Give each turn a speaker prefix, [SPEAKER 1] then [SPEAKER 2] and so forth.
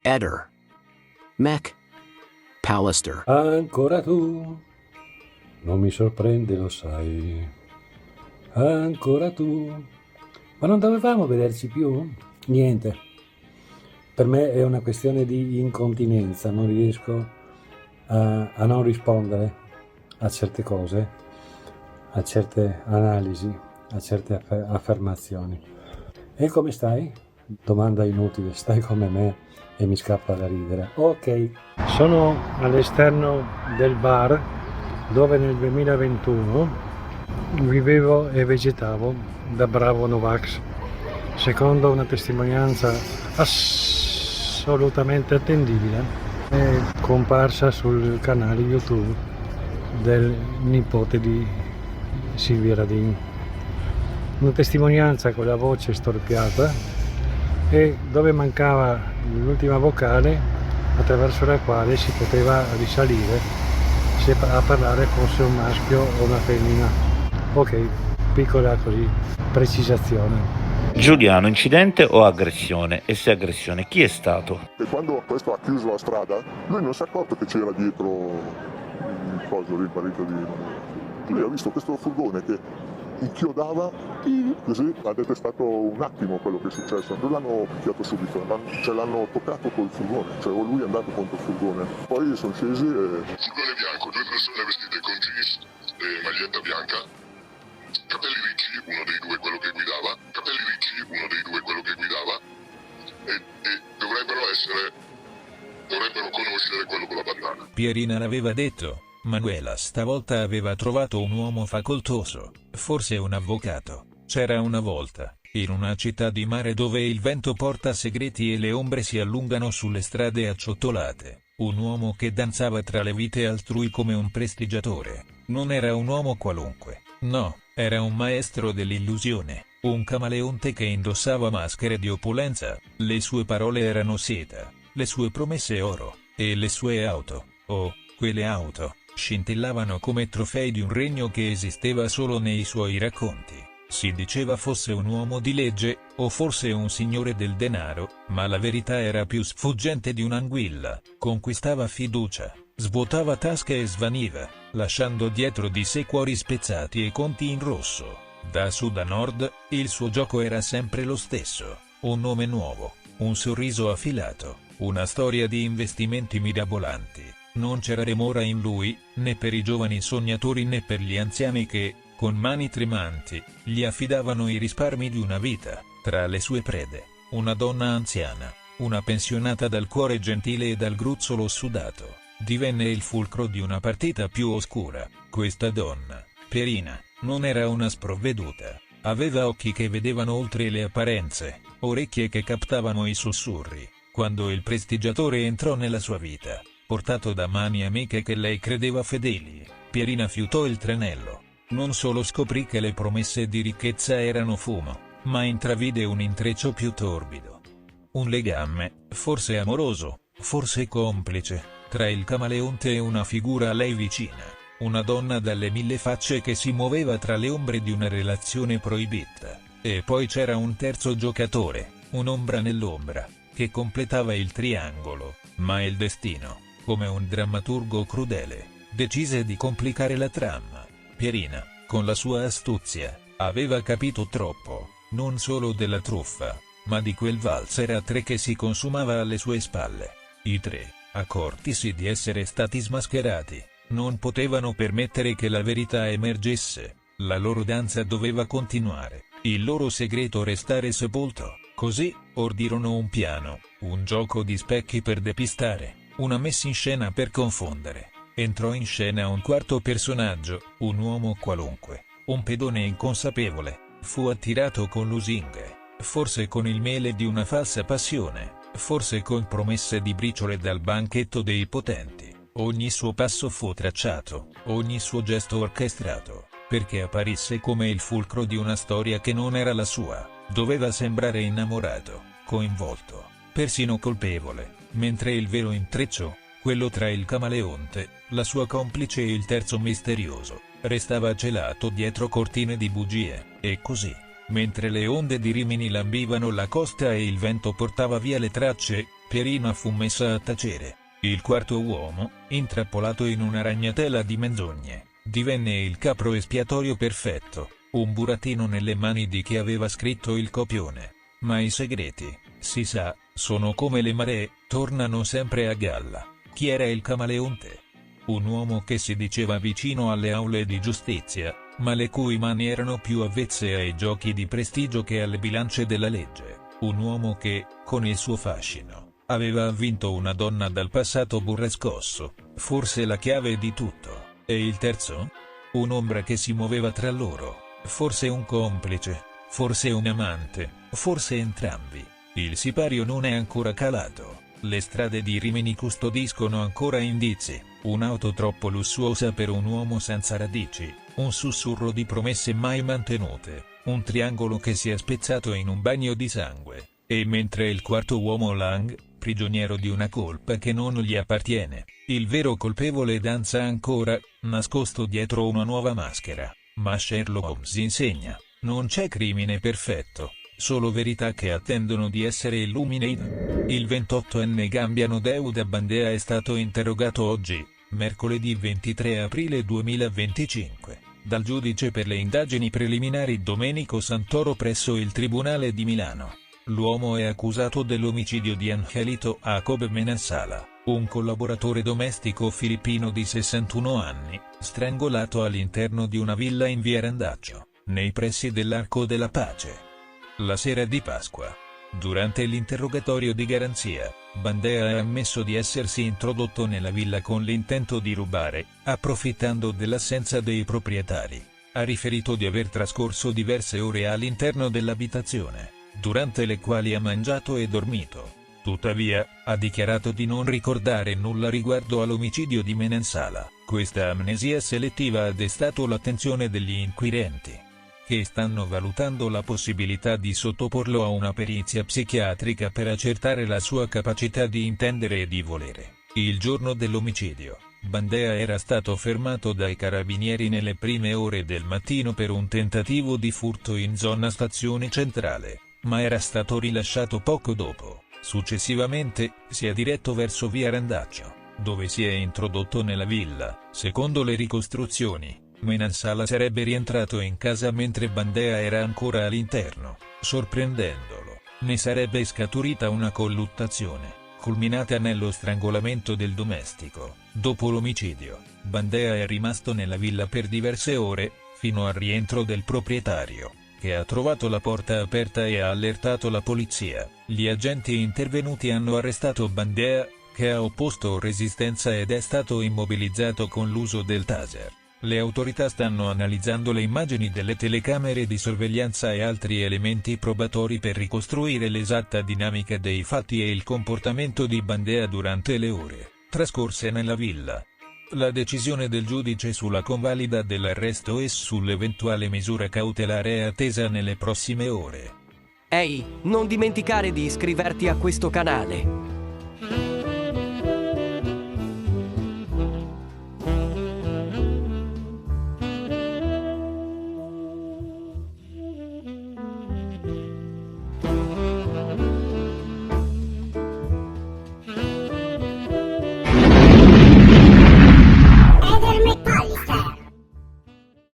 [SPEAKER 1] Eder. Mech. Pallister.
[SPEAKER 2] Ancora tu, non mi sorprende, lo sai. Ancora tu. Ma non dovevamo vederci più? Niente. Per me è una questione di incontinenza, non riesco a non rispondere a certe cose, a certe analisi, a certe affermazioni. E come stai? Domanda inutile, stai come me e mi scappa da ridere. Ok, sono all'esterno del bar dove nel 2021 vivevo e vegetavo da bravo Novax, secondo una testimonianza assolutamente attendibile, è comparsa sul canale YouTube del nipote di Silvia Radin. Una testimonianza con la voce storpiata e dove mancava l'ultima vocale attraverso la quale si poteva risalire se a parlare fosse un maschio o una femmina. Ok, piccola così precisazione.
[SPEAKER 3] Giuliano, incidente o aggressione? E se aggressione, chi è stato?
[SPEAKER 4] E quando questo ha chiuso la strada, lui non si è accorto che c'era dietro il coso, il barito di... Lui ha visto questo furgone che inchiodava, così ha detto è stato un attimo quello che è successo. Non l'hanno picchiato subito, l'hanno toccato col furgone, cioè lui è andato contro il furgone. Poi sono scesi e...
[SPEAKER 5] Furgone bianco, due persone vestite con jeans e maglietta bianca. Capelli ricci, uno dei due quello che guidava. Capelli ricci, uno dei due quello che guidava. E dovrebbero conoscere quello con la bandana.
[SPEAKER 6] Pierina l'aveva detto. Manuela stavolta aveva trovato un uomo facoltoso, forse un avvocato. C'era una volta, in una città di mare dove il vento porta segreti e le ombre si allungano sulle strade acciottolate, un uomo che danzava tra le vite altrui come un prestigiatore. Non era un uomo qualunque, no, era un maestro dell'illusione, un camaleonte che indossava maschere di opulenza. Le sue parole erano seta, le sue promesse oro, e le sue auto, quelle auto, scintillavano come trofei di un regno che esisteva solo nei suoi racconti. Si diceva fosse un uomo di legge, o forse un signore del denaro, ma la verità era più sfuggente di un'anguilla. Conquistava fiducia, svuotava tasche e svaniva, lasciando dietro di sé cuori spezzati e conti in rosso. Da sud a nord, il suo gioco era sempre lo stesso: un nome nuovo, un sorriso affilato, una storia di investimenti mirabolanti. Non c'era remora in lui, né per i giovani sognatori né per gli anziani che, con mani tremanti, gli affidavano i risparmi di una vita. Tra le sue prede, una donna anziana, una pensionata dal cuore gentile e dal gruzzolo sudato, divenne il fulcro di una partita più oscura. Questa donna, Pierina, non era una sprovveduta. Aveva occhi che vedevano oltre le apparenze, orecchie che captavano i sussurri. Quando il prestigiatore entrò nella sua vita, portato da mani amiche che lei credeva fedeli, Pierina fiutò il tranello. Non solo scoprì che le promesse di ricchezza erano fumo, ma intravide un intreccio più torbido. Un legame, forse amoroso, forse complice, tra il camaleonte e una figura a lei vicina, una donna dalle mille facce che si muoveva tra le ombre di una relazione proibita. E poi c'era un terzo giocatore, un'ombra nell'ombra, che completava il triangolo, ma il destino, come un drammaturgo crudele, decise di complicare la trama. Pierina, con la sua astuzia, aveva capito troppo, non solo della truffa, ma di quel valzer a tre che si consumava alle sue spalle. I tre, accortisi di essere stati smascherati, non potevano permettere che la verità emergesse. La loro danza doveva continuare, il loro segreto restare sepolto. Così, ordirono un piano, un gioco di specchi per depistare, una messa in scena per confondere. Entrò in scena un quarto personaggio, un uomo qualunque, un pedone inconsapevole. Fu attirato con lusinghe, forse con il miele di una falsa passione, forse con promesse di briciole dal banchetto dei potenti. Ogni suo passo fu tracciato, ogni suo gesto orchestrato, perché apparisse come il fulcro di una storia che non era la sua. Doveva sembrare innamorato, coinvolto, persino colpevole, mentre il vero intreccio, quello tra il camaleonte, la sua complice e il terzo misterioso, restava celato dietro cortine di bugie. E così, mentre le onde di Rimini lambivano la costa e il vento portava via le tracce, Pierina fu messa a tacere. Il quarto uomo, intrappolato in una ragnatela di menzogne, divenne il capro espiatorio perfetto, un burattino nelle mani di chi aveva scritto il copione. Ma i segreti, si sa, sono come le maree, tornano sempre a galla. Chi era il camaleonte? Un uomo che si diceva vicino alle aule di giustizia, ma le cui mani erano più avvezze ai giochi di prestigio che alle bilance della legge. Un uomo che, con il suo fascino, aveva vinto una donna dal passato burrascoso, forse la chiave di tutto. E il terzo? Un'ombra che si muoveva tra loro, forse un complice, forse un amante, forse entrambi. Il sipario non è ancora calato, le strade di Rimini custodiscono ancora indizi, un'auto troppo lussuosa per un uomo senza radici, un sussurro di promesse mai mantenute, un triangolo che si è spezzato in un bagno di sangue, e mentre il quarto uomo Lang, prigioniero di una colpa che non gli appartiene, il vero colpevole danza ancora, nascosto dietro una nuova maschera. Ma Sherlock Holmes insegna, non c'è crimine perfetto, solo verità che attendono di essere illuminate. Il 28enne Gambiano Deuda Bandea è stato interrogato oggi, mercoledì 23 aprile 2025, dal giudice per le indagini preliminari Domenico Santoro presso il Tribunale di Milano. L'uomo è accusato dell'omicidio di Angelito Jacob Menansala, un collaboratore domestico filippino di 61 anni, strangolato all'interno di una villa in via Randaccio, nei pressi dell'Arco della Pace. La sera di Pasqua, durante l'interrogatorio di garanzia, Bandea ha ammesso di essersi introdotto nella villa con l'intento di rubare, approfittando dell'assenza dei proprietari. Ha riferito di aver trascorso diverse ore all'interno dell'abitazione, durante le quali ha mangiato e dormito. Tuttavia, ha dichiarato di non ricordare nulla riguardo all'omicidio di Menansala. Questa amnesia selettiva ha destato l'attenzione degli inquirenti, che stanno valutando la possibilità di sottoporlo a una perizia psichiatrica per accertare la sua capacità di intendere e di volere. Il giorno dell'omicidio, Bandea era stato fermato dai carabinieri nelle prime ore del mattino per un tentativo di furto in zona stazione centrale, ma era stato rilasciato poco dopo. Successivamente, si è diretto verso via Randaccio, dove si è introdotto nella villa. Secondo le ricostruzioni, Menansala sarebbe rientrato in casa mentre Bandea era ancora all'interno, sorprendendolo. Ne sarebbe scaturita una colluttazione, culminata nello strangolamento del domestico. Dopo l'omicidio, Bandea è rimasto nella villa per diverse ore, fino al rientro del proprietario, che ha trovato la porta aperta e ha allertato la polizia. Gli agenti intervenuti hanno arrestato Bandea, che ha opposto resistenza ed è stato immobilizzato con l'uso del taser. Le autorità stanno analizzando le immagini delle telecamere di sorveglianza e altri elementi probatori per ricostruire l'esatta dinamica dei fatti e il comportamento di Bandea durante le ore trascorse nella villa. La decisione del giudice sulla convalida dell'arresto e sull'eventuale misura cautelare è attesa nelle prossime ore.
[SPEAKER 7] Ehi, non dimenticare di iscriverti a questo canale.